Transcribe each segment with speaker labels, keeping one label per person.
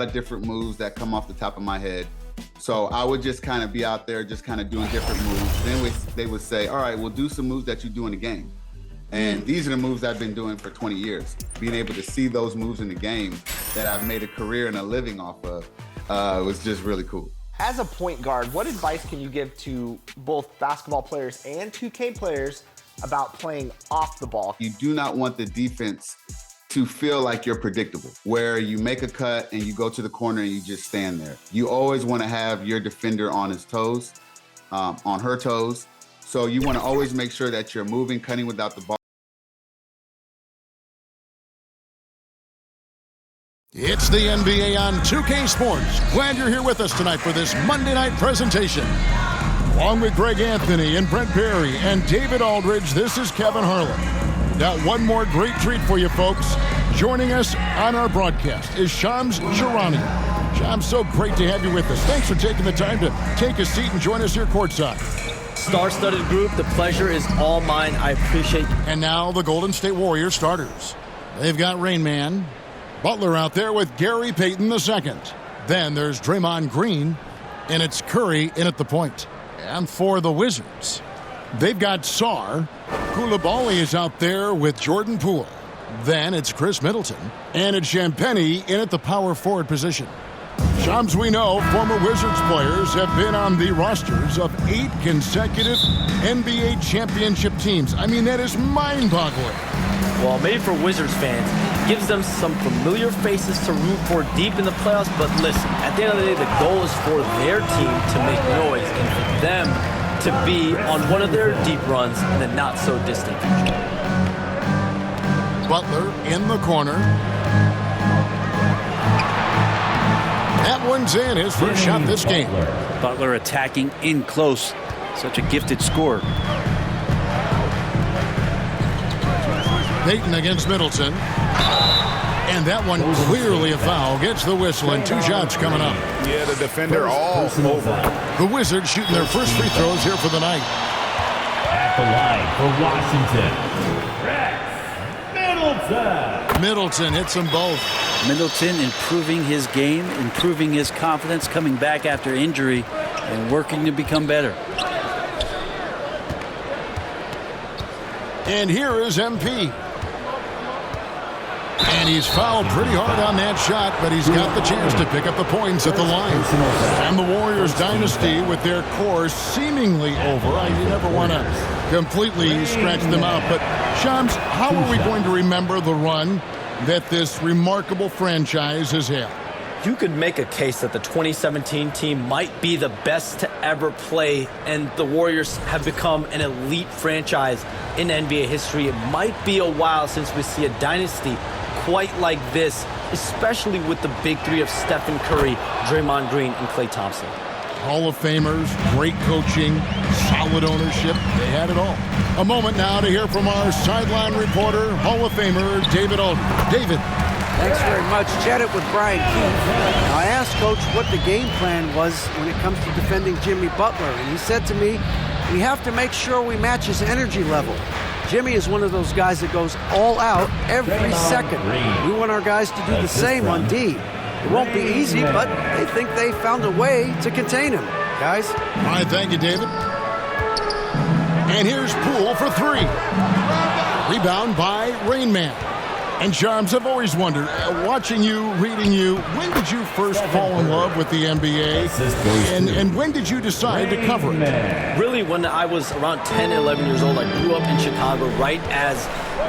Speaker 1: of different moves that come off the top of my head. So I would just kind of be out there just kind of doing different moves. Then they would say, all right, we'll do some moves that you do in the game. And these are the moves I've been doing for 20 years. Being able to see those moves in the game that I've made a career and a living off of was just really cool.
Speaker 2: As a point guard, what advice can you give to both basketball players and 2K players about playing off the ball?
Speaker 1: You do not want the defense to feel like you're predictable, where you make a cut and you go to the corner and you just stand there. You always want to have your defender on his toes, on her toes. So you want to always make sure that you're moving, cutting without the ball.
Speaker 3: It's the NBA on 2K Sports. Glad you're here with us tonight for this Monday night presentation. Along with Greg Anthony and Brent Barry and David Aldridge, this is Kevin Harlan. Got one more great treat for you folks. Joining us on our broadcast is Shams Charania. Shams, so great to have you with us. Thanks for taking the time to take a seat and join us here courtside.
Speaker 4: Star-studded group, the pleasure is all mine. I appreciate it.
Speaker 3: And now the Golden State Warriors starters. They've got Rain Man Butler out there with Gary Payton II. Then there's Draymond Green, and it's Curry in at the point. And for the Wizards, they've got Sarr. Koulibaly is out there with Jordan Poole. Then it's Chris Middleton, and it's Champagnie in at the power forward position. Shams, we know former Wizards players have been on the rosters of 8 consecutive NBA championship teams. I mean, that is mind-boggling.
Speaker 4: Well, maybe for Wizards fans, it gives them some familiar faces to root for deep in the playoffs. But listen, at the end of the day, the goal is for their team to make noise and for them to be on one of their deep runs in the not-so-distant future.
Speaker 3: Butler in the corner. That one's in, his first shot this game.
Speaker 5: Butler attacking in close. Such a gifted scorer.
Speaker 3: Payton against Middleton. And that one clearly a foul. Gets the whistle and 2 shots coming up.
Speaker 6: Yeah, the defender all over.
Speaker 3: The Wizards shooting their first free throws here for the night.
Speaker 7: At the line for Washington, Middleton.
Speaker 3: Middleton hits them both.
Speaker 5: Middleton improving his game, improving his confidence, coming back after injury, and working to become better.
Speaker 3: And here is MP. And he's fouled pretty hard on that shot, but he's got the chance to pick up the points at the line. And the Warriors dynasty with their core seemingly over. You never want to completely scratch them out. But, Shams, how are we going to remember the run that this remarkable franchise has had?
Speaker 4: You could make a case that the 2017 team might be the best to ever play, and the Warriors have become an elite franchise in NBA history. It might be a while since we see a dynasty quite like this, especially with the big three of Stephen Curry, Draymond Green, and Klay Thompson.
Speaker 3: Hall of Famers, great coaching, solid ownership. They had it all. A moment now to hear from our sideline reporter, Hall of Famer David Aldridge. David.
Speaker 8: Thanks very much. Chatted with Brian Keefe. Now, I asked Coach what the game plan was when it comes to defending Jimmy Butler, and he said to me, we have to make sure we match his energy level. Jimmy is one of those guys that goes all out every second. We want our guys to do the same on D. It won't be easy, but they think they found a way to contain him. Guys?
Speaker 3: All right, thank you, David. And here's Poole for 3. Rebound by Rain Man. And Shams, I've always wondered, watching you, reading you, when did you first fall in love with the NBA? And when did you decide to cover it?
Speaker 4: Really, when I was around 10, 11 years old, I grew up in Chicago right as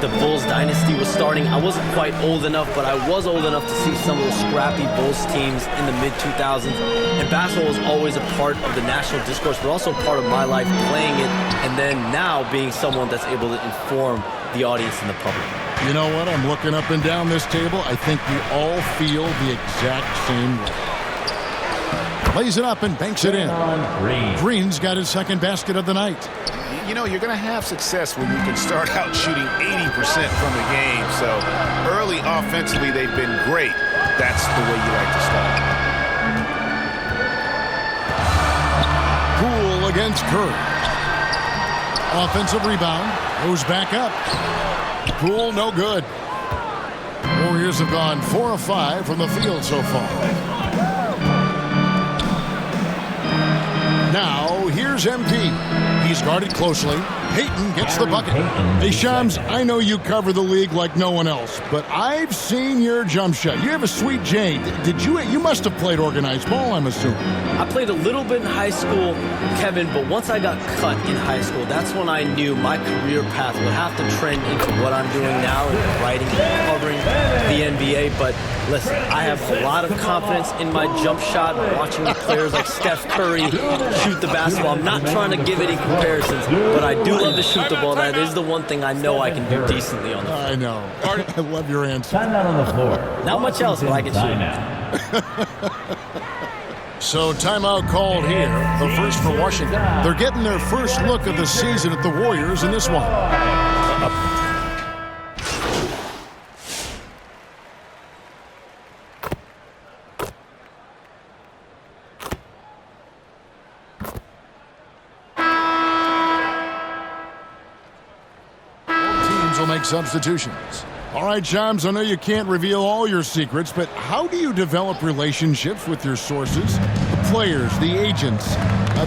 Speaker 4: the Bulls dynasty was starting. I wasn't quite old enough, but I was old enough to see some of those scrappy Bulls teams in the mid-2000s. And basketball was always a part of the national discourse, but also part of my life playing it, and then now being someone that's able to inform the audience and the public.
Speaker 3: You know what? I'm looking up and down this table. I think we all feel the exact same way. Plays it up and banks it in. Green's got his second basket of the night.
Speaker 6: You know, you're going to have success when you can start out shooting 80% from the game. So early offensively, they've been great. That's the way you like to start.
Speaker 3: Poole against Curry. Offensive rebound. Goes back up. Poole, no good. Warriors have gone 4 of 5 from the field so far. Now, here's MP. He's guarded closely. Peyton gets the bucket. Hey, Shams, I know you cover the league like no one else, but I've seen your jump shot. You have a sweet J. You must have played organized ball, I'm assuming.
Speaker 4: I played a little bit in high school, Kevin, but once I got cut in high school, that's when I knew my career path would have to trend into what I'm doing now, in writing and covering the NBA. But listen, I have a lot of confidence in my jump shot, watching players like Steph Curry shoot the basketball. I'm not trying to give any comparisons, but I do love to shoot the ball. That is the one thing I know I can do decently on the floor.
Speaker 3: I know. I love your answer.
Speaker 7: Timeout on the floor.
Speaker 4: Not much else, but I can shoot.
Speaker 3: So timeout called here, the first for Washington. They're getting their first look of the season at the Warriors in this one. Teams will make substitutions. All right, Shams, I know you can't reveal all your secrets, but how do you develop relationships with your sources? The players, the agents,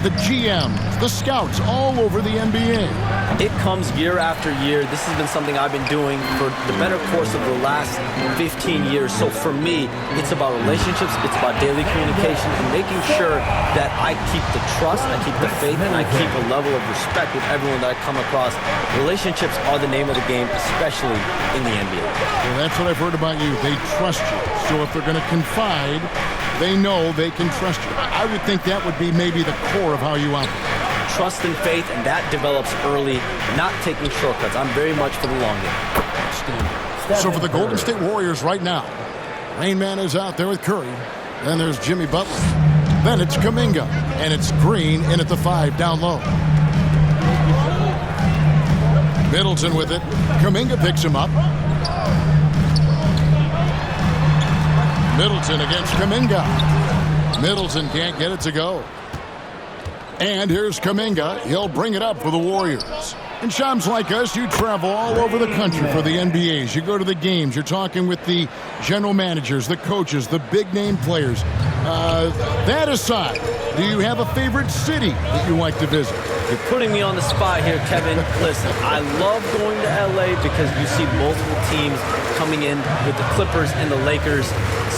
Speaker 3: the GMs, the scouts all over the NBA.
Speaker 4: It comes year after year. This has been something I've been doing for the better course of the last 15 years. So for me, it's about relationships, it's about daily communication, and making sure that I keep the trust, I keep the faith, and I keep a level of respect with everyone that I come across. Relationships are the name of the game, especially in the NBA.
Speaker 3: Well, that's what I've heard about you. They trust you. So if they're going to confide, they know they can trust you. I would think that would be maybe the core of how you operate.
Speaker 4: Trust and faith, and that develops early, not taking shortcuts. I'm very much for the long game.
Speaker 3: So for the Golden State Warriors right now, Rain Man is out there with Curry. Then there's Jimmy Butler. Then it's Kuminga. And it's Green in at the 5 down low. Middleton with it. Kuminga picks him up. Middleton against Kuminga. Middleton can't get it to go. And here's Kuminga. He'll bring it up for the Warriors. And Shams, like us, you travel all over the country for the NBAs. You go to the games. You're talking with the general managers, the coaches, the big-name players. That aside, do you have a favorite city that you like to visit?
Speaker 4: You're putting me on the spot here, Kevin. Listen, I love going to LA because you see multiple teams coming in with the Clippers and the Lakers.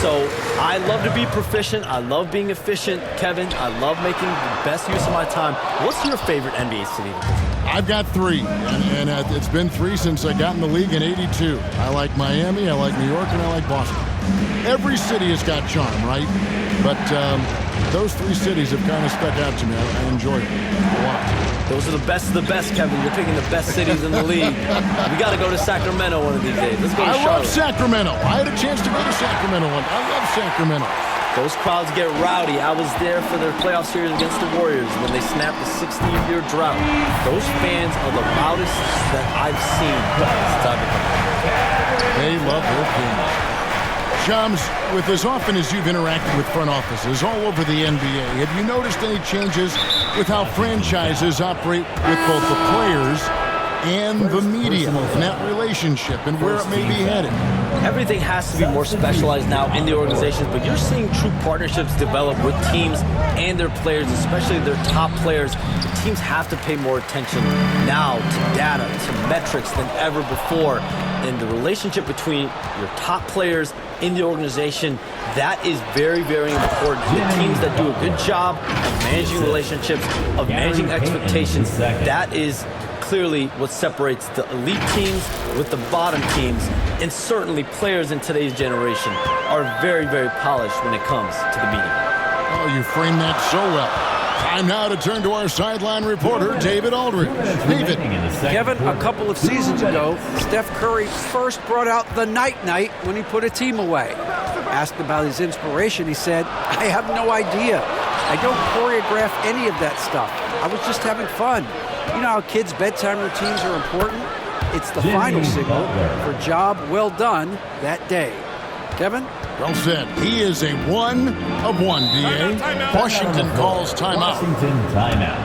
Speaker 4: So I love to be proficient. I love being efficient, Kevin. I love making the best use of my time. What's your favorite NBA city to visit?
Speaker 3: I've got 3, and it's been 3 since I got in the league in '82. I like Miami, I like New York, and I like Boston. Every city has got charm, right? But those 3 cities have kind of stuck out to me. I enjoy it a lot.
Speaker 4: Those are the best of the best, Kevin. You're picking the best cities in the league. We got to go to Sacramento one of these days. Let's go to Charlotte.
Speaker 3: I love Sacramento. I had a chance to go to Sacramento one. I love Sacramento.
Speaker 4: Those crowds get rowdy. I was there for their playoff series against the Warriors when they snapped the 16-year drought. Those fans are the loudest that I've seen since I've been here.
Speaker 3: They love their fans. Shams, with as often as you've interacted with front offices all over the NBA, have you noticed any changes with how franchises operate with both the players and the media and that relationship and where it may be headed?
Speaker 4: Everything has to be more specialized now in the organizations, but you're seeing true partnerships develop with teams and their players, especially their top players. The teams have to pay more attention now to data, to metrics than ever before. And the relationship between your top players in the organization, that is very, very important. And the teams that do a good job of managing relationships, of managing expectations, that is clearly what separates the elite teams with the bottom teams. And certainly players in today's generation are very, very polished when it comes to the media.
Speaker 3: Oh, you framed that so well. Time now to turn to our sideline reporter, David Aldridge. David.
Speaker 8: Kevin, a couple of seasons ago, Steph Curry first brought out the night-night when he put a team away. Asked about his inspiration, he said, "I have no idea. I don't choreograph any of that stuff. I was just having fun." You know how kids' bedtime routines are important? It's the final signal for job well done that day. Kevin?
Speaker 3: Well said. He is a 1 of 1, D.A. Washington calls timeout.
Speaker 7: Washington timeout.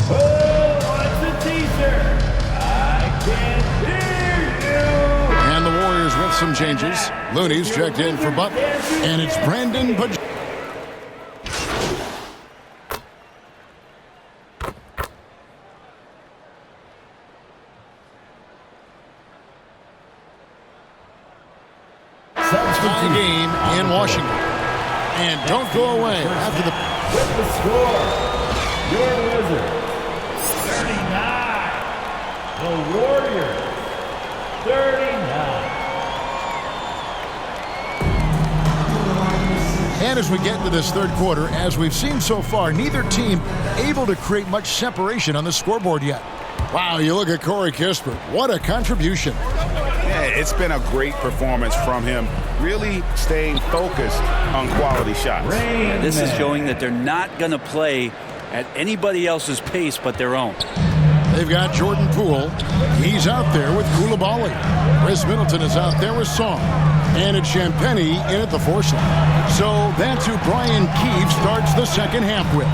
Speaker 7: Oh, what's the teaser? I can't hear you.
Speaker 3: And the Warriors with some changes. Looney's checked in for Butler. And it's Brandon Paj. Tie game in Washington. And don't go away after the...
Speaker 7: With the score, your Wizards 39, the Warriors 39.
Speaker 3: And as we get into this third quarter, as we've seen so far, neither team able to create much separation on the scoreboard yet. Wow, you look at Corey Kispert. What a contribution.
Speaker 6: Yeah, it's been a great performance from him, really staying focused on quality shots.
Speaker 5: This is showing that they're not going to play at anybody else's pace but their own.
Speaker 3: They've got Jordan Poole. He's out there with Coulibaly. Chris Middleton is out there with Song. And it's Champagnie in at the 4 slot. So that's who Brian Keefe starts the second half with.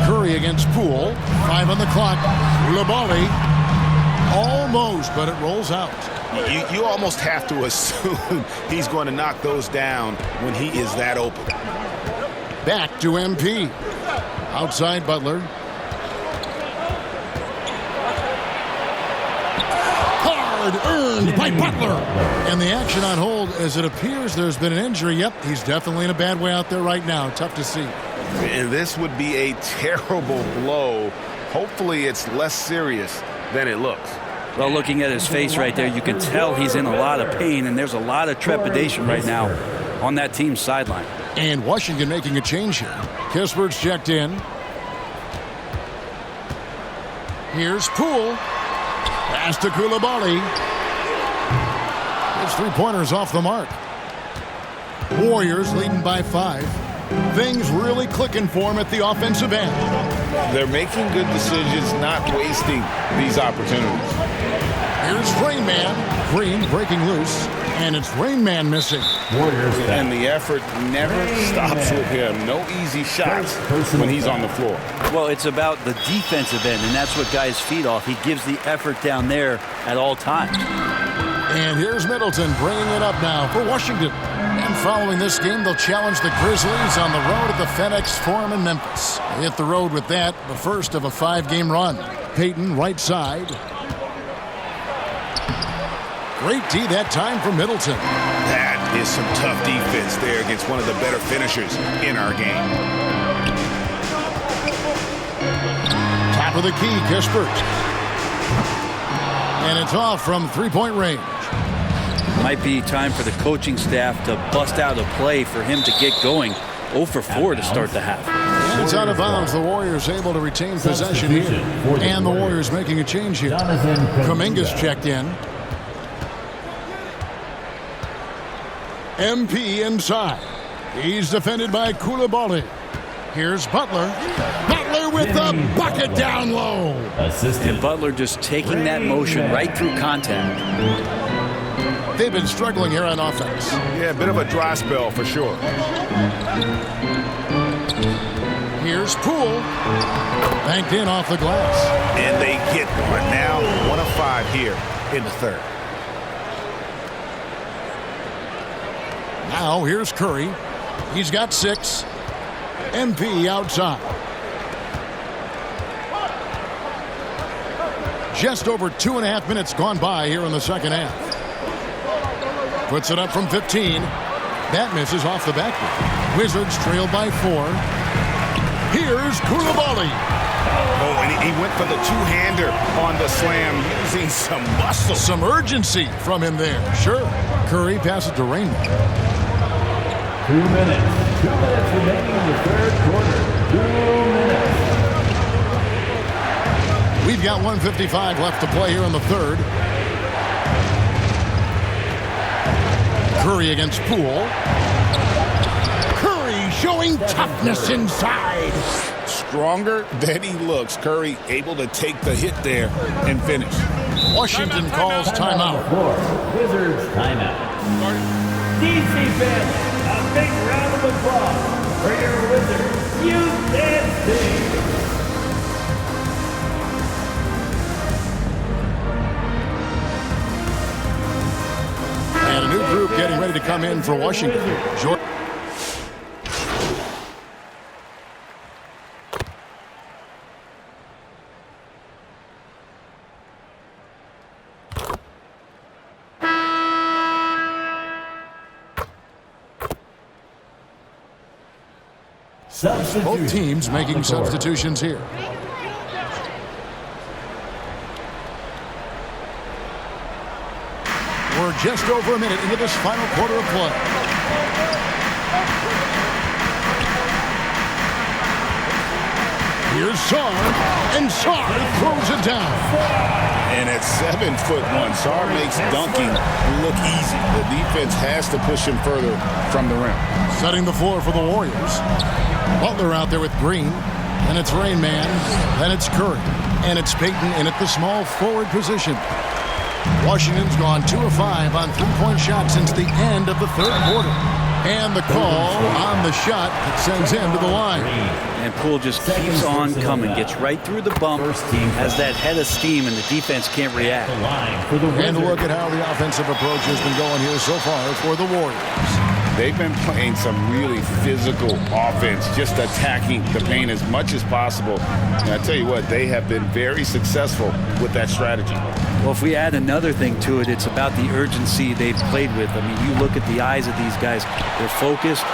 Speaker 3: Curry against Poole. 5 on the clock. Coulibaly. Almost, but it rolls out.
Speaker 6: You almost have to assume he's going to knock those down when he is that open.
Speaker 3: Back to MP. Outside Butler. Hard earned by Butler. And the action on hold as it appears there's been an injury. Yep, he's definitely in a bad way out there right now. Tough to see.
Speaker 6: And this would be a terrible blow. Hopefully it's less serious than it looks.
Speaker 5: Well, looking at his face right there, you can tell he's in a lot of pain, and there's a lot of trepidation right now on that team's sideline.
Speaker 3: And Washington making a change here. Kispert's checked in. Here's Poole. Pass to Coulibaly. His three-pointers off the mark. Warriors leading by 5. Things really clicking for him at the offensive end.
Speaker 6: They're making good decisions, not wasting these opportunities.
Speaker 3: Here's Rain Man. Green breaking loose. And it's Rain Man missing.
Speaker 7: Warriors
Speaker 6: And the effort never stops with him. No easy shots when he's on the floor.
Speaker 5: Well, it's about the defensive end, and that's what guys feed off. He gives the effort down there at all times.
Speaker 3: And here's Middleton bringing it up now for Washington. And following this game, they'll challenge the Grizzlies on the road at the FedEx Forum in Memphis. They hit the road with that, the first of a 5-game run. Payton, right side. Great D that time for Middleton.
Speaker 6: That is some tough defense there against one of the better finishers in our game.
Speaker 3: Top of the key, Kispert. And it's off from three-point range.
Speaker 5: Might be time for the coaching staff to bust out a play for him to get going. 0 for 4 to start the half.
Speaker 3: And it's out of bounds. The Warriors able to retain possession here. And the Warriors making a change here. Kuminga's checked in. MP inside. He's defended by Coulibaly. Here's Butler. Butler with the bucket down low.
Speaker 5: And Butler just taking that motion right through contact.
Speaker 3: They've been struggling here on offense.
Speaker 6: Yeah, a bit of a dry spell for sure.
Speaker 3: Here's Poole. Banked in off the glass.
Speaker 6: And they get one. Now 1 of 5 here in the third.
Speaker 3: Now here's Curry. He's got 6. MP outside. Just over 2.5 minutes gone by here in the second half. Puts it up from 15. That misses off the backboard. Wizards trail by 4. Here's Coulibaly.
Speaker 6: Oh, and he went for the two-hander on the slam, using some muscle.
Speaker 3: Some urgency from him there. Sure. Curry passes to Raymond.
Speaker 7: 2 minutes. 2 minutes remaining in the third quarter. 2 minutes.
Speaker 3: We've got 1:55 left to play here in the third. Curry against Poole. Curry showing toughness inside.
Speaker 6: Stronger than he looks. Curry able to take the hit there and finish.
Speaker 3: Washington calls timeout.
Speaker 7: Wizards timeout. DC fans, a big round of applause for your Wizards. Youth and team.
Speaker 3: to come in for Washington. Jordan. Both teams making substitutions here. We're just over a minute into this final quarter of play. Here's Sarr, and Sarr throws it down.
Speaker 6: And at 7'1", Sarr makes dunking look easy. The defense has to push him further from the rim.
Speaker 3: Setting the floor for the Warriors. Butler out there with Green, and it's Rain Man, then it's Curry, and it's Payton in at the small forward position. Washington's gone 2 of 5 on three-point shots since the end of the third quarter. And the call on the shot that sends him to the line.
Speaker 5: And Poole just keeps on coming, gets right through the bump, has that head of steam, and the defense can't react.
Speaker 3: And look at how the offensive approach has been going here so far for the Warriors.
Speaker 6: They've been playing some really physical offense, just attacking the paint as much as possible. And I tell you what, they have been very successful with that strategy.
Speaker 5: Well, if we add another thing to it, it's about the urgency they've played with. I mean, you look at the eyes of these guys. They're focused,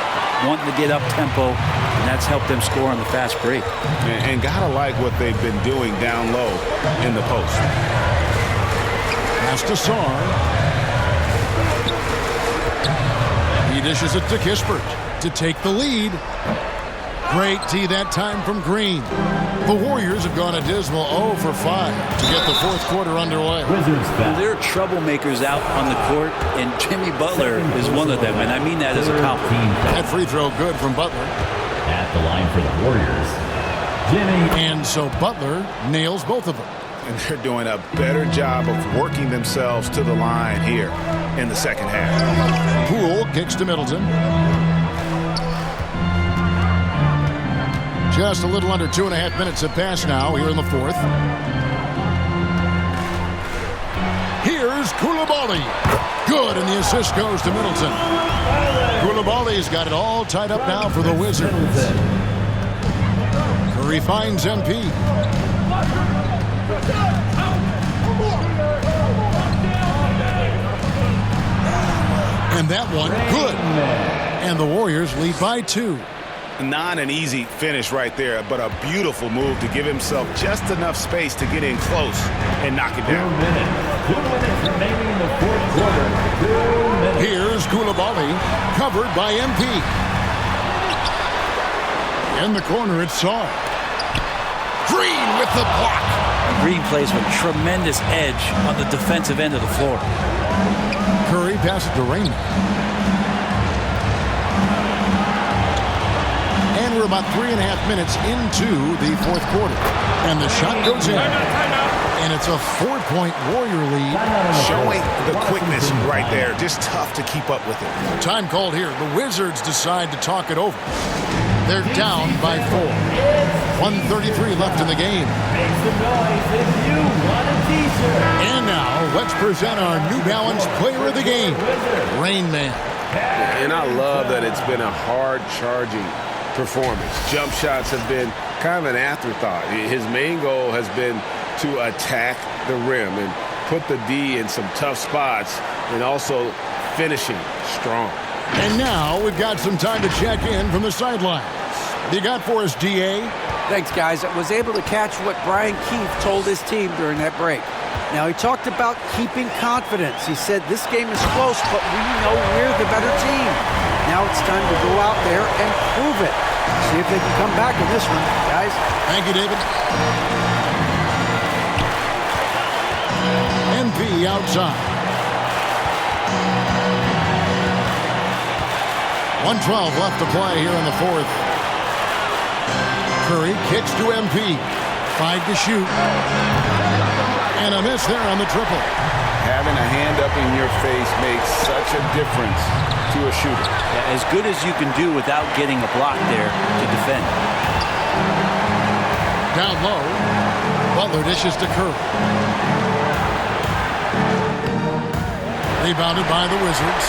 Speaker 5: wanting to get up tempo, and that's helped them score on the fast break.
Speaker 6: And gotta like what they've been doing down low in the post.
Speaker 3: Pass to Sarr. He dishes it to Kispert to take the lead. Great tee that time from Green. The Warriors have gone a dismal 0 for 5 to get the fourth quarter underway.
Speaker 5: There are troublemakers out on the court, and Jimmy Butler is one of them, and I mean that as a compliment.
Speaker 3: That free throw good from Butler.
Speaker 7: At the line for the Warriors, Jimmy.
Speaker 3: And so Butler nails both of them.
Speaker 6: And they're doing a better job of working themselves to the line here in the second half.
Speaker 3: Poole kicks to Middleton. Just a little under 2.5 minutes have passed now here in the fourth. Here's Coulibaly. Good, and the assist goes to Middleton. Coulibaly's got it all tied up now for the Wizards. Curry finds MP. And that one, good. And the Warriors lead by 2.
Speaker 6: Not an easy finish right there, but a beautiful move to give himself just enough space to get in close and knock it down.
Speaker 7: 2 minutes remaining in the fourth quarter. 2 minutes.
Speaker 3: Here's Coulibaly, covered by MP. In the corner, it's Sarr. Green with the block.
Speaker 5: Green plays with tremendous edge on the defensive end of the floor.
Speaker 3: Curry passes to Raymond. And we're about 3.5 minutes into the fourth quarter. And the shot goes in. And it's a 4-point Warrior lead.
Speaker 6: Showing the quickness right there. Just tough to keep up with it.
Speaker 3: Time called here. The Wizards decide to talk it over. They're down by 4. 1:33 left in the game.
Speaker 7: Make some noise if you want a t-shirt.
Speaker 3: And now, let's present our New Balance Player of the Game, Rain Man.
Speaker 6: And I love that it's been a hard-charging performance. Jump shots have been kind of an afterthought. His main goal has been to attack the rim and put the D in some tough spots and also finishing strong.
Speaker 3: And now we've got some time to check in from the sidelines. You got for us, DA?
Speaker 8: Thanks, guys. I was able to catch what Brian Keefe told his team during that break. Now, he talked about keeping confidence. He said this game is close, but we know we're the better team. Now it's time to go out there and prove it. See if they can come back in this one, guys.
Speaker 3: Thank you, David. MP outside. 1:12 left to play here in the fourth. Curry kicks to MP. 5 to shoot. And a miss there on the triple.
Speaker 6: Having a hand up in your face makes such a difference to a shooter.
Speaker 5: Yeah, as good as you can do without getting a block there to defend.
Speaker 3: Down low. Butler dishes to Curry. Rebounded by the Wizards.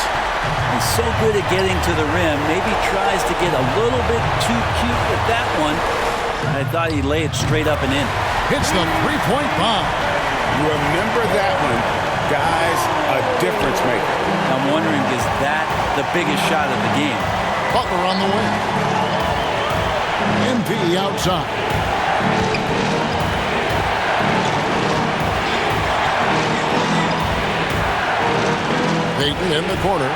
Speaker 5: You He's so good at getting to the rim. Maybe tries to get a little bit too cute with that one. I thought he'd lay it straight up and in.
Speaker 3: Hits the three-point bomb.
Speaker 6: Remember that one, guys, a difference maker.
Speaker 5: I'm wondering, is that the biggest shot of the game?
Speaker 3: Butler on the way. MP outside. Payton in the corner.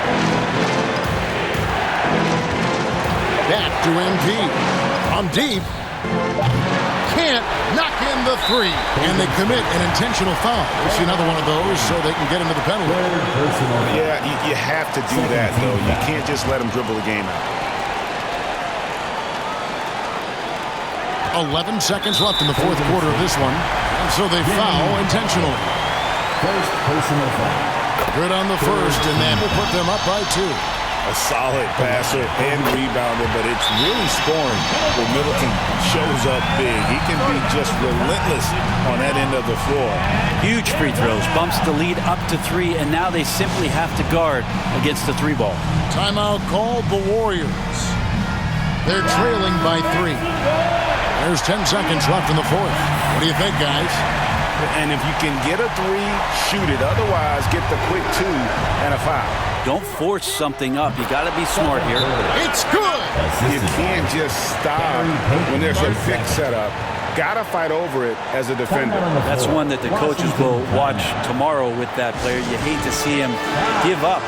Speaker 3: Back to MP. From deep. Can't knock in the three. And they commit an intentional foul. We'll see another one of those so they can get into the penalty.
Speaker 6: Yeah, you have to do that, though. You can't just let them dribble the game out.
Speaker 3: 11 seconds left in the fourth quarter of this one. And so they foul intentionally.
Speaker 7: First personal foul.
Speaker 3: Good on the first, and that will put them up by 2.
Speaker 6: A solid passer and rebounder, but it's really scoring when Middleton shows up big. He can be just relentless on that end of the floor.
Speaker 5: Huge free throws, bumps the lead up to 3, and now they simply have to guard against the 3-ball.
Speaker 3: Timeout called the Warriors. They're trailing by 3. There's 10 seconds left in the fourth. What do you think, guys?
Speaker 6: And if you can get a 3, shoot it. Otherwise, get the quick 2 and a foul.
Speaker 5: Don't force something up. You got to be smart here.
Speaker 3: It's good!
Speaker 6: You can't just stop when there's a pick set up. Got to fight over it as a defender.
Speaker 5: That's one that the coaches will watch tomorrow with that player. You hate to see him give up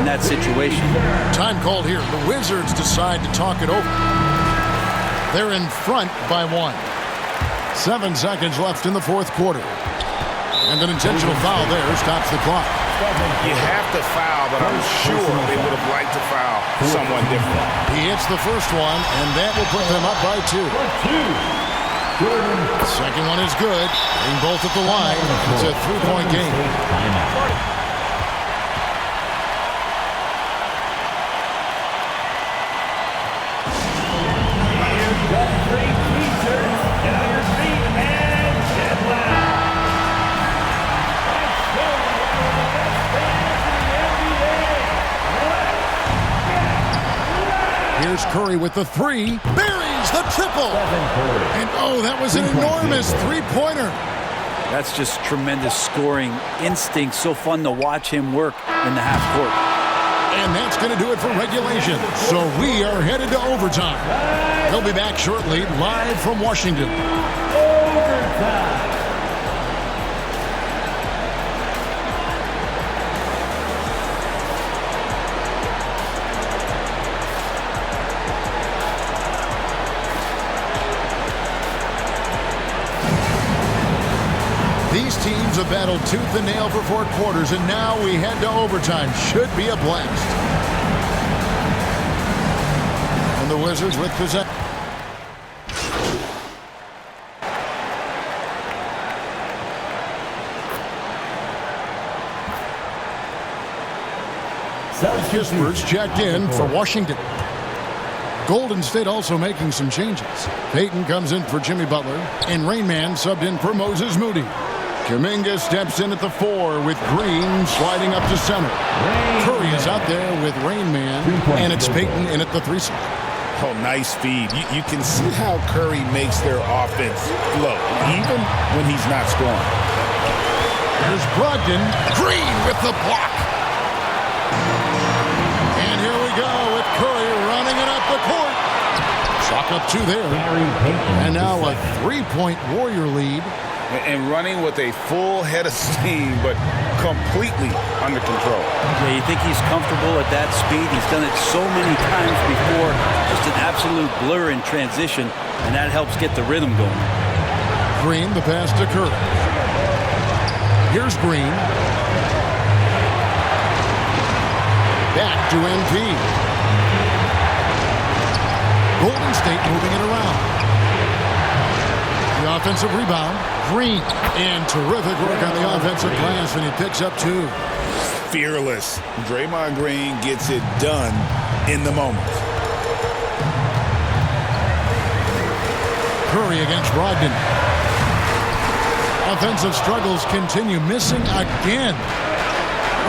Speaker 5: in that situation.
Speaker 3: Time called here. The Wizards decide to talk it over. They're in front by 1. 7 seconds left in the fourth quarter. And an intentional foul there stops the clock.
Speaker 6: You have to foul, but I'm sure they would have liked to foul someone different.
Speaker 3: He hits the first one, and that will put them up by 2. Second one is good. Being both at the line. It's a 3-point game. Here's Curry with the 3. Buries the triple. And oh, that was an enormous 3-pointer.
Speaker 5: That's just tremendous scoring instinct. So fun to watch him work in the half court.
Speaker 3: And that's going to do it for regulation. So we are headed to overtime. They'll be back shortly, live from Washington.
Speaker 7: Overtime.
Speaker 3: These teams have battled tooth and nail for 4 quarters, and now we head to overtime. Should be a blast. And the Wizards with possession. Kispers checked in for Washington. Golden State also making some changes. Payton comes in for Jimmy Butler, and Rain Man subbed in for Moses Moody. Kuminga steps in at the 4 with Green sliding up to center. Curry is out there with Rain Man, and it's Payton in at the 3 spot.
Speaker 6: Oh, nice feed. You can see how Curry makes their offense flow, even when he's not scoring.
Speaker 3: There's Brogdon. Green with the block. And here we go with Curry running it up the court. Chalk up 2 there. And now a 3-point Warrior lead.
Speaker 6: And running with a full head of steam, but completely under control.
Speaker 5: Yeah, you think he's comfortable at that speed? He's done it so many times before. Just an absolute blur in transition, and that helps get the rhythm going.
Speaker 3: Green, the pass to Curry. Here's Green. Back to MP. Golden State moving it around. The offensive rebound. Green. And terrific work on the offensive glass, and he picks up 2.
Speaker 6: Fearless. Draymond Green gets it done in the moment.
Speaker 3: Curry against Brogdon. Offensive struggles continue, missing again.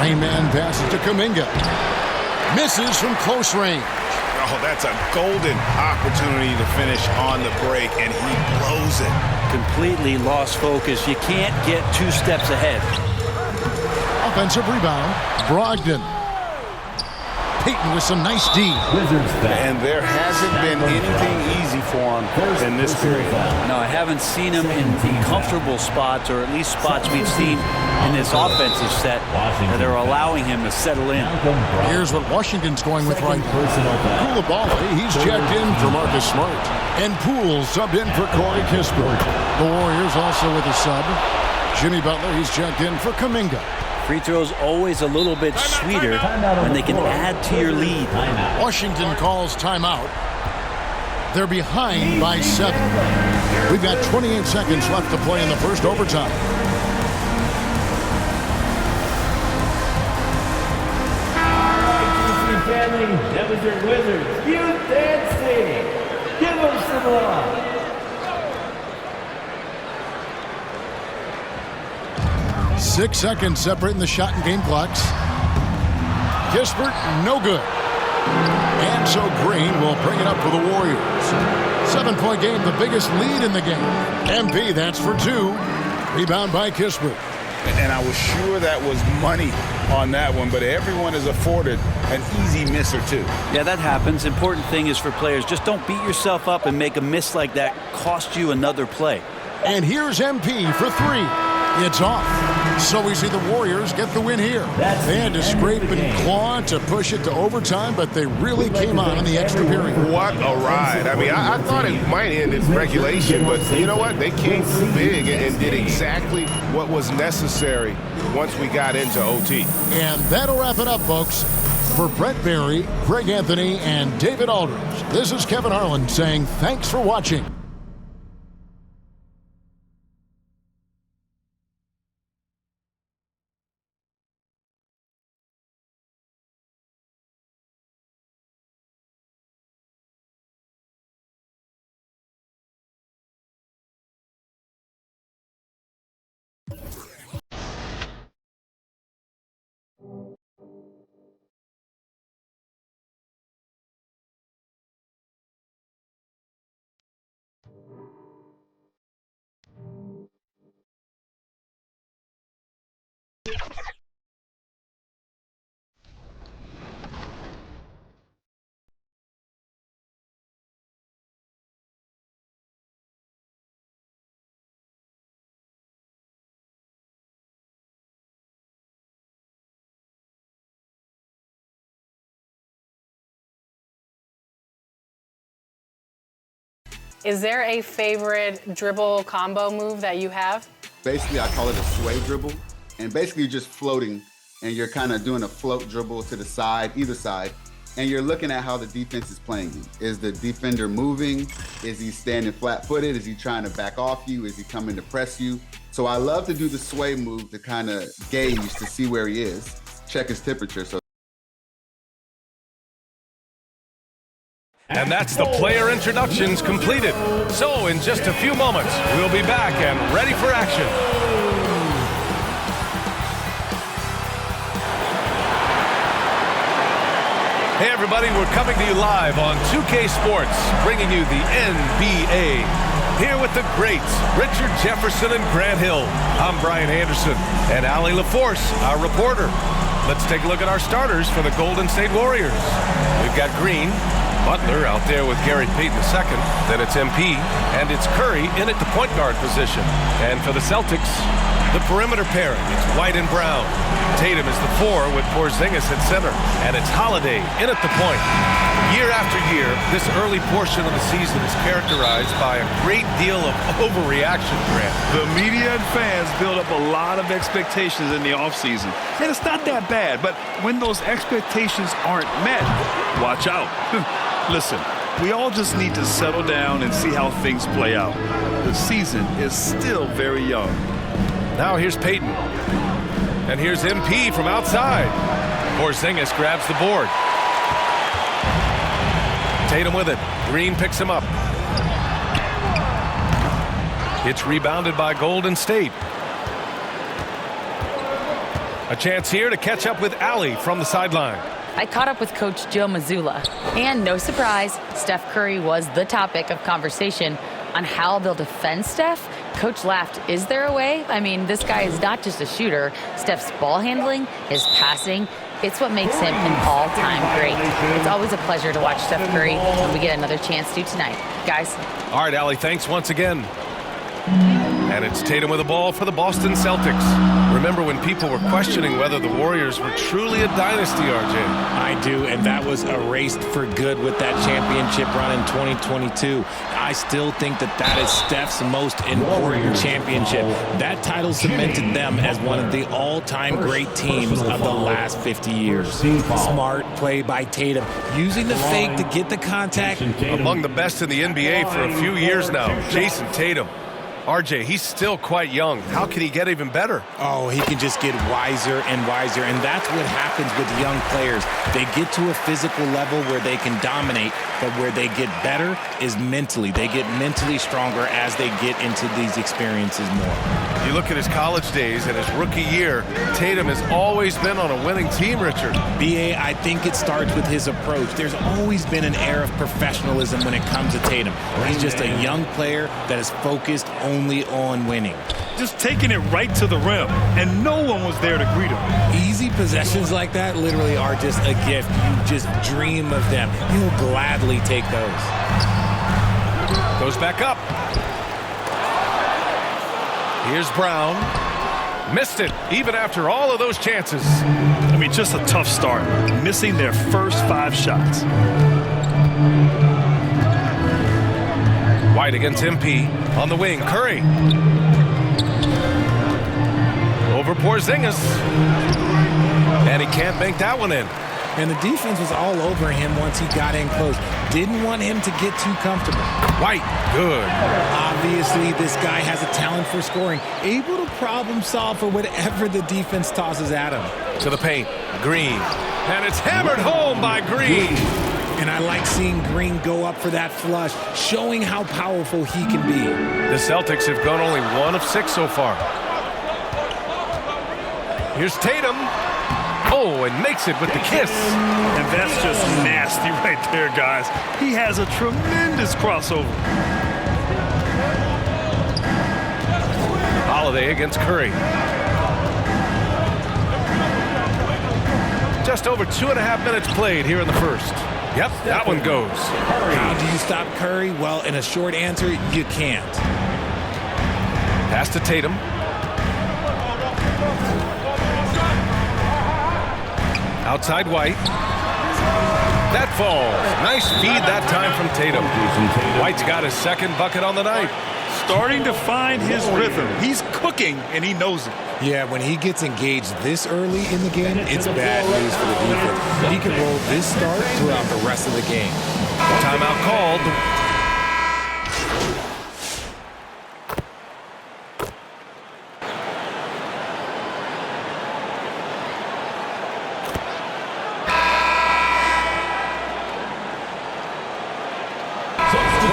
Speaker 3: Rain Man passes to Kuminga. Misses from close range.
Speaker 9: Oh, that's a golden opportunity to finish on the break, and he blows it.
Speaker 5: Completely lost focus. You can't get 2 steps ahead.
Speaker 3: Offensive rebound, Brogdon. Payton with some nice D.
Speaker 9: And there hasn't been anything easy for him in this period.
Speaker 5: No, I haven't seen him in comfortable spots, or at least spots we've seen in this offensive set that are allowing him to settle in.
Speaker 3: Here's what Washington's going with right now. Coulibaly, he's checked in for Marcus Smart. And Poole subbed in for Corey Kispert. The Warriors also with a sub. Jimmy Butler, he's checked in for Kuminga.
Speaker 5: Free throws always a little bit sweeter when they can add to your lead.
Speaker 3: Washington calls timeout. They're behind by 7. We've got 28 seconds left to play in the first overtime.
Speaker 7: Family, that was your Wizards. You dancing. Give them some love.
Speaker 3: 6 seconds separating the shot and game clocks. Kispert, no good. And so Green will bring it up for the Warriors. 7-point game, the biggest lead in the game. MP, that's for 2. Rebound by Kispert.
Speaker 9: And I was sure that was money on that one, but everyone is afforded an easy miss or 2.
Speaker 5: Yeah, that happens. Important thing is for players, just don't beat yourself up and make a miss like that cost you another play.
Speaker 3: And here's MP for 3. It's off. So we see the Warriors get the win here. They had to scrape and claw to push it to overtime, but they really came on in the extra period.
Speaker 6: What a ride. I mean, I thought it might end in regulation, but you know what? They came through big and did exactly what was necessary once we got into OT.
Speaker 3: And that'll wrap it up, folks. For Brent Barry, Greg Anthony, and David Aldridge, this is Kevin Harlan saying thanks for watching.
Speaker 10: Is there a favorite dribble combo move that you have?
Speaker 1: Basically, I call it a sway dribble. And basically, you're just floating, and you're kind of doing a float dribble to the side, either side, and you're looking at how the defense is playing you. Is the defender moving? Is he standing flat-footed? Is he trying to back off you? Is he coming to press you? So I love to do the sway move to kind of gauge to see where he is, check his temperature.
Speaker 11: And that's the player introductions completed. So in just a few moments, we'll be back and ready for action. Hey everybody, we're coming to you live on 2K Sports, bringing you the NBA. Here with the greats, Richard Jefferson and Grant Hill. I'm Brian Anderson, and Allie LaForce, our reporter. Let's take a look at our starters for the Golden State Warriors. We've got Green, Butler out there with Gary Payton II. Then it's MP, and it's Curry in at the point guard position. And for the Celtics, the perimeter pairing, it's White and Brown. Tatum is the 4 with Porzingis at center. And it's Holiday in at the point. Year after year, this early portion of the season is characterized by a great deal of overreaction, Grant.
Speaker 12: The media and fans build up a lot of expectations in the offseason. And it's not that bad, but when those expectations aren't met, watch out. Listen, we all just need to settle down and see how things play out. The season is still very young.
Speaker 11: Now here's Payton. And here's MP from outside. Porzingis grabs the board. Tatum with it. Green picks him up. It's rebounded by Golden State. A chance here to catch up with Allie from the sideline.
Speaker 13: I caught up with Coach Joe Mazzulla. And no surprise, Steph Curry was the topic of conversation on how they'll defend Steph. Coach laughed. Is there a way? I mean, this guy is not just a shooter. Steph's ball handling, his passing, it's what makes him an all-time great. It's always a pleasure to watch Steph Curry when we get another chance to tonight. Guys.
Speaker 11: All right, Allie, thanks once again. And it's Tatum with the ball for the Boston Celtics. Remember when people were questioning whether the Warriors were truly a dynasty, RJ?
Speaker 14: I do, and that was erased for good with that championship run in 2022. I still think that is Steph's most important championship. That title cemented them as one of the all-time great teams of the last 50 years. Smart play by Tatum, using the fake to get the contact.
Speaker 11: Among the best in the NBA for a few years now, Jason Tatum. RJ, he's still quite young. How can he get even better?
Speaker 14: Oh, he can just get wiser and wiser, and that's what happens with young players. They get to a physical level where they can dominate, but where they get better is mentally. They get mentally stronger as they get into these experiences more.
Speaker 11: You look at his college days and his rookie year, Tatum has always been on a winning team, Richard.
Speaker 14: B.A., I think it starts with his approach. There's always been an air of professionalism when it comes to Tatum. He's just a young player that is focused only on winning.
Speaker 12: Just taking it right to the rim, and no one was there to greet him.
Speaker 14: Easy possessions like that literally are just a gift. You just dream of them. You'll gladly take those.
Speaker 11: Goes back up. Here's Brown. Missed it, even after all of those chances.
Speaker 12: I mean, just a tough start. Missing their first 5 shots.
Speaker 11: White against MP. On the wing, Curry. Over Porzingis. And he can't bank that one in.
Speaker 14: And the defense was all over him once he got in close. Didn't want him to get too comfortable.
Speaker 11: White, good.
Speaker 14: Obviously, this guy has a talent for scoring. Able to problem solve for whatever the defense tosses at him.
Speaker 11: To the paint, Green. And it's hammered home by Green.
Speaker 14: And I like seeing Green go up for that flush, showing how powerful he can be.
Speaker 11: The Celtics have gone only 1 of 6 so far. Here's Tatum. Oh, and makes it with the kiss.
Speaker 12: And that's just nasty right there, guys. He has a tremendous crossover.
Speaker 11: Holiday against Curry. Just over 2.5 minutes played here in the first. Yep, that one goes.
Speaker 14: How do you stop Curry? Well, in a short answer, you can't.
Speaker 11: Pass to Tatum. Outside White. That falls. Nice feed that time from Tatum. White's got his second bucket on the night.
Speaker 12: Starting to find his rhythm. He's cooking, and he knows it.
Speaker 14: Yeah, when he gets engaged this early in the game, it's bad news for the defense. He can roll this start throughout the rest of the game.
Speaker 11: Timeout called.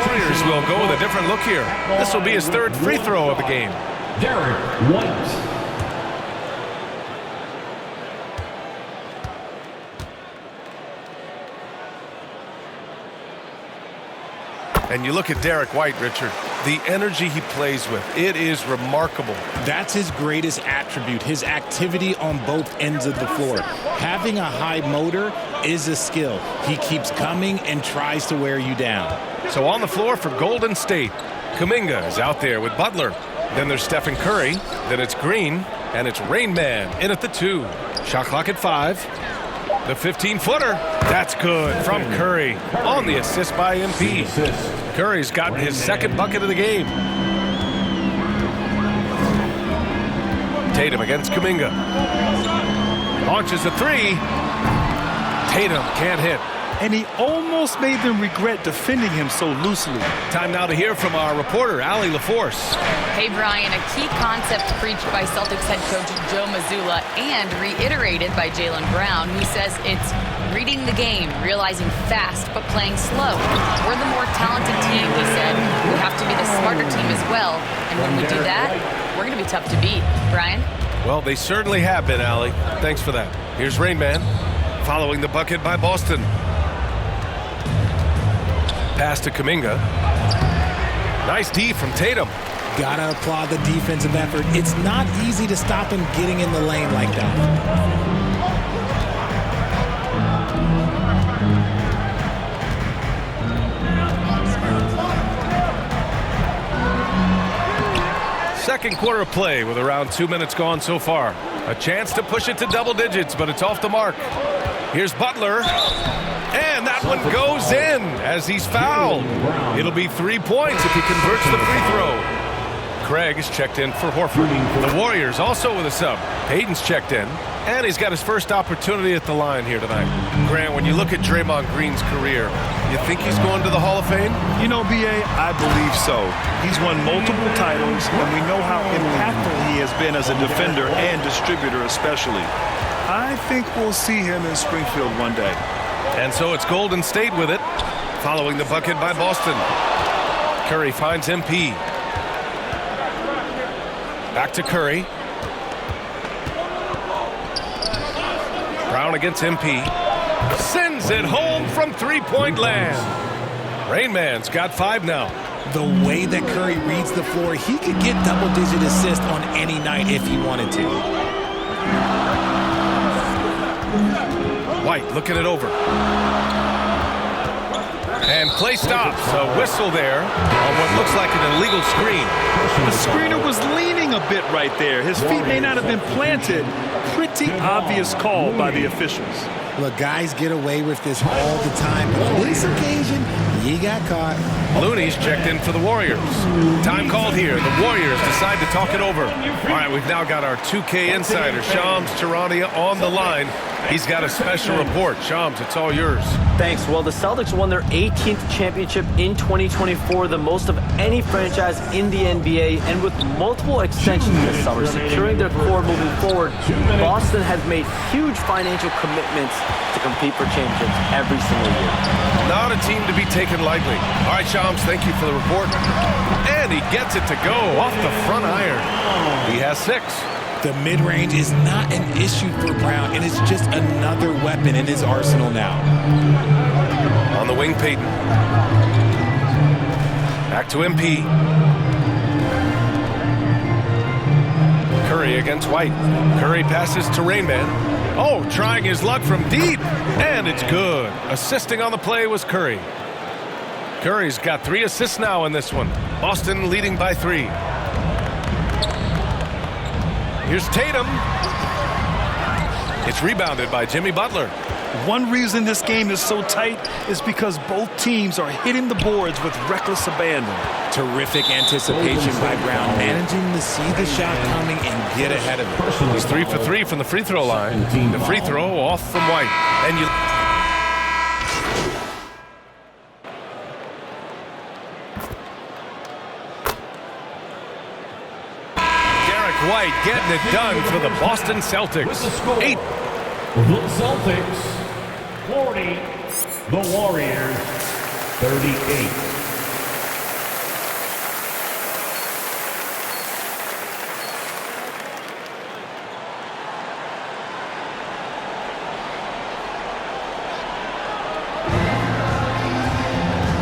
Speaker 11: Warriors will go with a different look here. This will be his 3rd free throw of the game.
Speaker 7: Derek White.
Speaker 11: And you look at Derek White, Richard, the energy he plays with, it is remarkable.
Speaker 14: That's his greatest attribute, his activity on both ends of the floor. Having a high motor is a skill. He keeps coming and tries to wear you down.
Speaker 11: So on the floor for Golden State, Kuminga is out there with Butler. Then there's Stephen Curry, then it's Green, and it's Rain Man in at the 2. Shot clock at 5. The 15-footer, that's good from Curry on the assist by MP. Curry's gotten his 2nd bucket of the game. Tatum against Kuminga. Launches a 3. Tatum can't hit.
Speaker 12: And he almost made them regret defending him so loosely.
Speaker 11: Time now to hear from our reporter, Allie LaForce.
Speaker 13: Hey, Brian, a key concept preached by Celtics head coach Joe Mazzulla and reiterated by Jaylen Brown, who says it's reading the game, realizing fast, but playing slow. We're the more talented team, he said. We have to be the smarter team as well. And when we do that, we're going to be tough to beat. Brian?
Speaker 11: Well, they certainly have been, Allie. Thanks for that. Here's Rain Man. following the bucket by Boston. Pass to Kuminga. Nice D from Tatum.
Speaker 14: Gotta applaud the defensive effort. It's not easy to stop him getting in the lane like that.
Speaker 11: Second quarter of play with around 2 minutes gone so far. A chance to push it to double digits, but it's off the mark. Here's Butler. And that one goes in as he's fouled. It'll be 3 points if he converts the free throw. Craig is checked in for Horford. The Warriors also with a sub. Payton's checked in, and he's got his first opportunity at the line here tonight. Grant, when you look at Draymond Green's career, you think he's going to the Hall of Fame?
Speaker 12: You know, B.A., I believe so. He's won multiple titles, and we know how impactful he has been as a defender and distributor especially. I think we'll see him in Springfield one day.
Speaker 11: And so it's Golden State with it, following the bucket by Boston. Curry finds MP. Back to Curry. Brown against MP. Sends it home from three-point land. Rain Man's got 5 now.
Speaker 14: The way that Curry reads the floor, he could get double-digit assists on any night if he wanted to.
Speaker 11: White looking it over. And play stops. A whistle there on what looks like an illegal screen.
Speaker 12: The screener was leaning a bit right there. His feet may not have been planted. Pretty obvious call by the officials.
Speaker 14: Look, guys get away with this all the time, but on this occasion, he got caught.
Speaker 11: Looney's checked in for the Warriors. Time called here. The Warriors decide to talk it over. All right, we've now got our 2K insider, Shams Charania, on the line. He's got a special report. Shams, it's all yours.
Speaker 4: Thanks. Well, the Celtics won their 18th championship in 2024, the most of any franchise in the NBA, and with multiple extensions this summer, securing their core moving forward, Boston has made huge financial commitments to compete for championships every single year.
Speaker 11: Not a team to be taken lightly. All right, Shams, thank you for the report. And he gets it to go off the front iron. He has 6.
Speaker 14: The mid-range is not an issue for Brown, and it's just another weapon in his arsenal now.
Speaker 11: On the wing, Payton. Back to MP. Curry against White. Curry passes to Rain Man. Oh, trying his luck from deep, and it's good. Assisting on the play was Curry. Curry's got 3 assists now in this one. Boston leading by 3. Here's Tatum. It's rebounded by Jimmy Butler.
Speaker 12: One reason this game is so tight is because both teams are hitting the boards with reckless abandon.
Speaker 14: Terrific anticipation by Brown, managing to see the shot coming and get ahead of it.
Speaker 11: He's 3 for 3 from the free throw line. The free throw off from White. And you... White getting it done for the Boston Celtics. 8.
Speaker 7: The Celtics 40, the Warriors 38.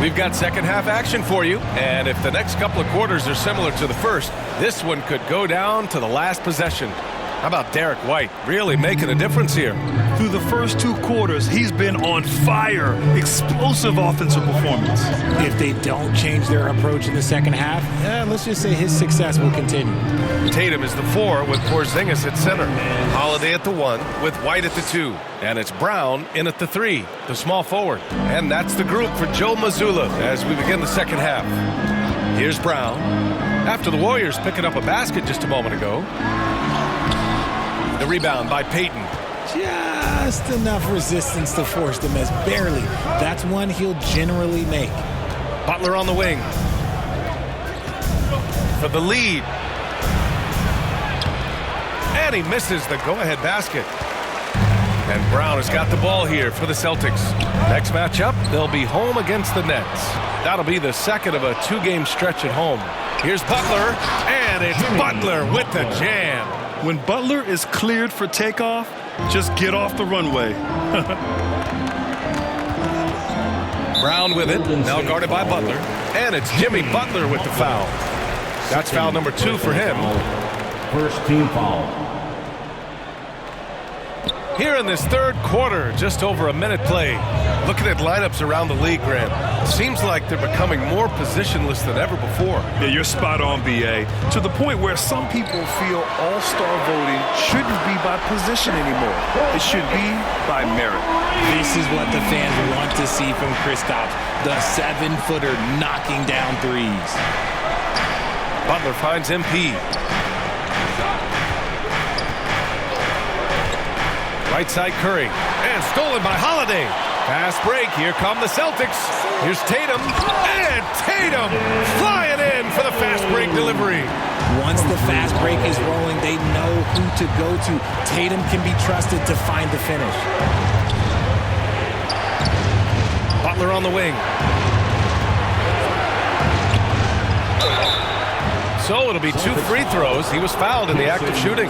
Speaker 11: We've got second half action for you, and if the next couple of quarters are similar to the first, this one could go down to the last possession. How about Derek White really making a difference here?
Speaker 12: Through the first 2 quarters, he's been on fire. Explosive offensive performance.
Speaker 14: If they don't change their approach in the second half, let's just say his success will continue.
Speaker 11: Tatum is the 4 with Porzingis at center. Holiday at the 1 with White at the 2. And it's Brown in at the 3, the small forward. And that's the group for Joe Mazzulla as we begin the second half. Here's Brown. After the Warriors picking up a basket just a moment ago. The rebound by Payton.
Speaker 14: Just enough resistance to force the miss. Barely. That's one he'll generally make.
Speaker 11: Butler on the wing. For the lead. And he misses the go-ahead basket. And Brown has got the ball here for the Celtics. Next matchup, they'll be home against the Nets. That'll be the second of a 2-game stretch at home. Here's Butler, and it's Butler with the jam.
Speaker 12: When Butler is cleared for takeoff, just get off the runway.
Speaker 11: Brown with it, now guarded by Butler. And it's Jimmy Butler with the foul. That's foul number 2 for him.
Speaker 7: First team foul.
Speaker 11: Here in this third quarter, just over a minute play. Looking at lineups around the league, Grant, seems like they're becoming more positionless than ever before.
Speaker 12: Yeah, you're spot on, BA. To the point where some people feel all-star voting shouldn't be by position anymore. It should be by merit.
Speaker 14: This is what the fans want to see from Kristaps, the 7-footer knocking down threes.
Speaker 11: Butler finds MP. Right side Curry, and stolen by Holiday. Fast break, here come the Celtics. Here's Tatum, and Tatum flying in for the fast break delivery.
Speaker 14: Once the fast break is rolling, they know who to go to. Tatum can be trusted to find the finish.
Speaker 11: Butler on the wing. So it'll be 2 free throws. He was fouled in the act of shooting.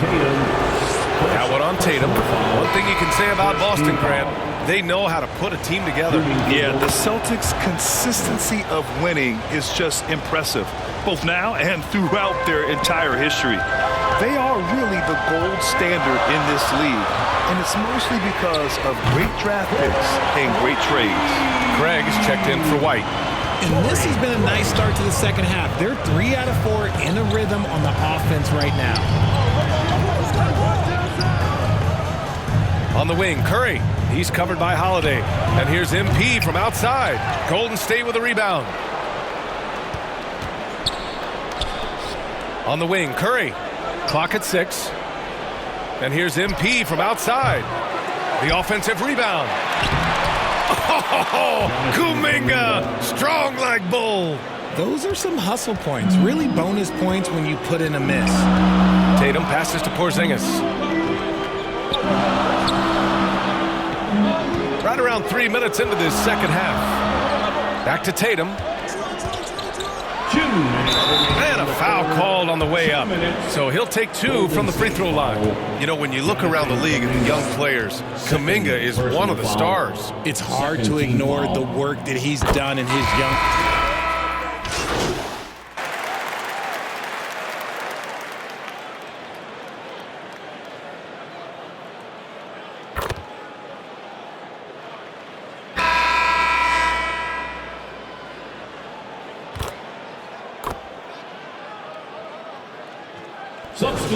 Speaker 11: That one on Tatum. One thing you can say about Boston, Grant, they know how to put a team together.
Speaker 12: Yeah, the Celtics' consistency of winning is just impressive, both now and throughout their entire history. They are really the gold standard in this league, and it's mostly because of great draft picks and great trades.
Speaker 11: Craig is checked in for White.
Speaker 14: And this has been a nice start to the second half. They're 3 out of 4 in a rhythm on the offense right now.
Speaker 11: On the wing, Curry. He's covered by Holiday. And here's MP from outside. Golden State with a rebound. On the wing, Curry. Clock at 6. And here's MP from outside. The offensive rebound. Oh, Kuminga, strong like bull.
Speaker 14: Those are some hustle points, really bonus points when you put in a miss.
Speaker 11: Tatum passes to Porzingis. Right around 3 minutes into this second half. Back to Tatum. And a foul called on the way up. So he'll take 2 from the free throw line. You know, when you look around the league at the young players, Kuminga is one of the stars.
Speaker 14: It's hard to ignore the work that he's done in his young...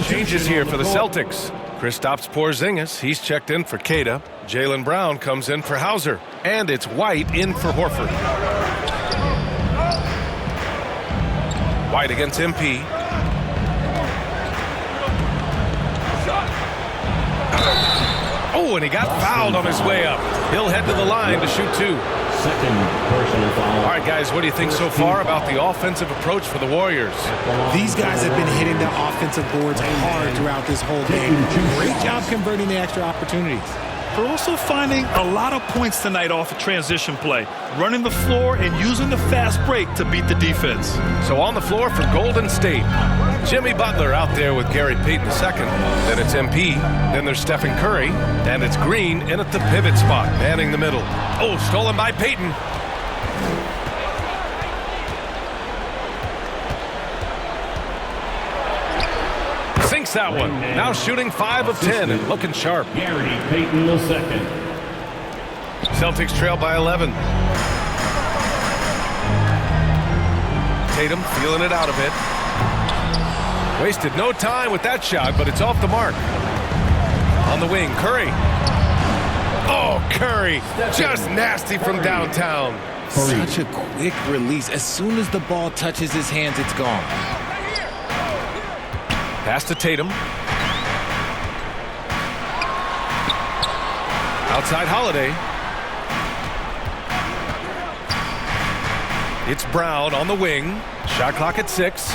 Speaker 11: Changes here for the Celtics. Kristaps Porzingis, he's checked in for Queta. Jaylen Brown comes in for Hauser. And it's White in for Horford. White against MP. Oh, and he got fouled on his way up. He'll head to the line to shoot 2.
Speaker 7: Second personal foul.
Speaker 11: All right, guys, what do you think so far about the offensive approach for the Warriors?
Speaker 14: These guys have been hitting the offensive boards hard throughout this whole game. Great job converting the extra opportunities.
Speaker 12: They're also finding a lot of points tonight off of transition play, running the floor and using the fast break to beat the defense.
Speaker 11: So on the floor for Golden State, Jimmy Butler out there with Gary Payton II. Then it's MP. Then there's Stephen Curry. And it's Green in at the pivot spot, manning the middle. Oh, stolen by Payton. Sinks that one. Now shooting 5 of 10 and looking sharp.
Speaker 7: Gary Payton II.
Speaker 11: Celtics trail by 11. Tatum feeling it out a bit. Wasted no time with that shot, but it's off the mark. On the wing, Curry. Oh, Curry, just nasty from downtown.
Speaker 14: Such a quick release. As soon as the ball touches his hands, it's gone.
Speaker 11: Pass to Tatum. Outside Holiday. It's Brown on the wing. Shot clock at 6.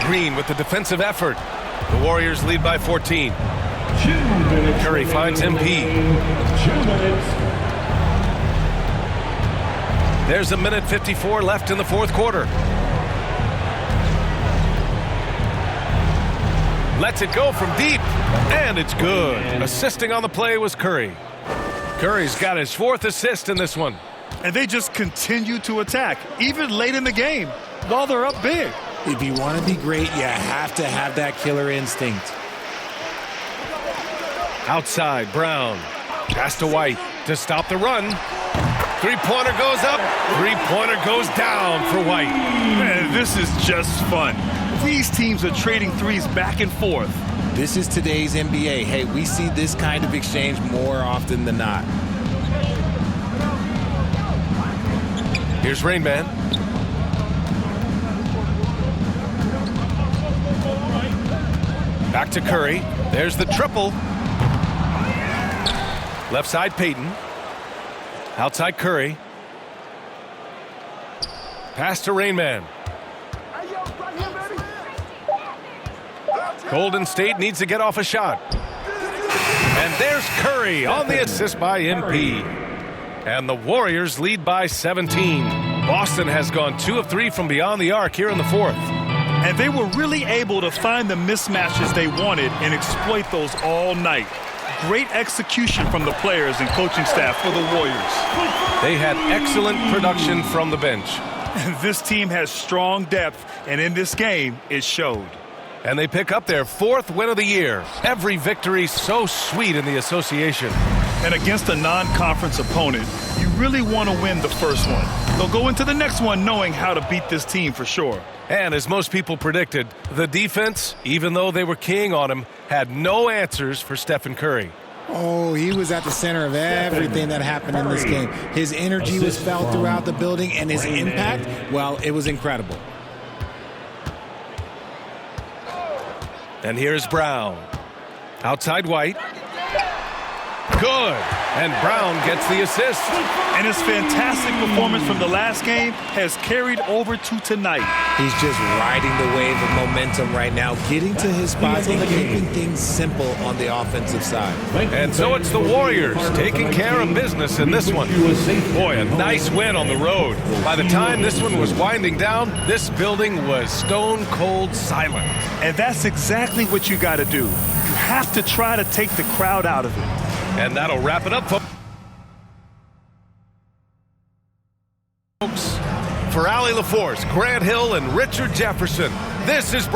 Speaker 11: Green with the defensive effort. The Warriors lead by 14.
Speaker 7: 2 minutes.
Speaker 11: Curry finds MP.
Speaker 7: 2 minutes.
Speaker 11: There's 1:54 left in the fourth quarter. Lets it go from deep, and it's good. Assisting on the play was Curry. Curry's got his 4th assist in this one.
Speaker 12: And they just continue to attack, even late in the game, while they're up big.
Speaker 14: If you want to be great, you have to have that killer instinct.
Speaker 11: Outside, Brown. Pass to White to stop the run. Three-pointer goes up. Three-pointer goes down for White.
Speaker 12: Man, this is just fun. These teams are trading threes back and forth.
Speaker 14: This is today's NBA. Hey, we see this kind of exchange more often than not.
Speaker 11: Here's Rain Man. Back to Curry. There's the triple. Left side, Payton. Outside, Curry. Pass to Rain Man. Golden State needs to get off a shot. And there's Curry on the assist by MP. And the Warriors lead by 17. Boston has gone 2 of 3 from beyond the arc here in the 4th.
Speaker 12: And they were really able to find the mismatches they wanted and exploit those all night. Great execution from the players and coaching staff for the Warriors.
Speaker 11: They had excellent production from the bench.
Speaker 12: This team has strong depth, and in this game, it showed.
Speaker 11: And they pick up their 4th win of the year. Every victory so sweet in the association.
Speaker 12: And against a non-conference opponent, you really want to win the first one. They'll go into the next one knowing how to beat this team for sure.
Speaker 11: And as most people predicted, the defense, even though they were keying on him, had no answers for Stephen Curry.
Speaker 14: Oh, he was at the center of everything that happened in this game. His energy was felt throughout the building, and his impact, well, it was incredible.
Speaker 11: And here's Brown. Outside White. Good. And Brown gets the assist.
Speaker 12: And his fantastic performance from the last game has carried over to tonight.
Speaker 14: He's just riding the wave of momentum right now, getting to his spots and keeping things simple on the offensive side.
Speaker 11: And so it's the Warriors taking care of business in this one. Boy, a nice win on the road. By the time this one was winding down, this building was stone cold silent.
Speaker 12: And that's exactly what you got to do. You have to try to take the crowd out of it.
Speaker 11: And that'll wrap it up, folks. For Allie LaForce, Grant Hill, and Richard Jefferson, this is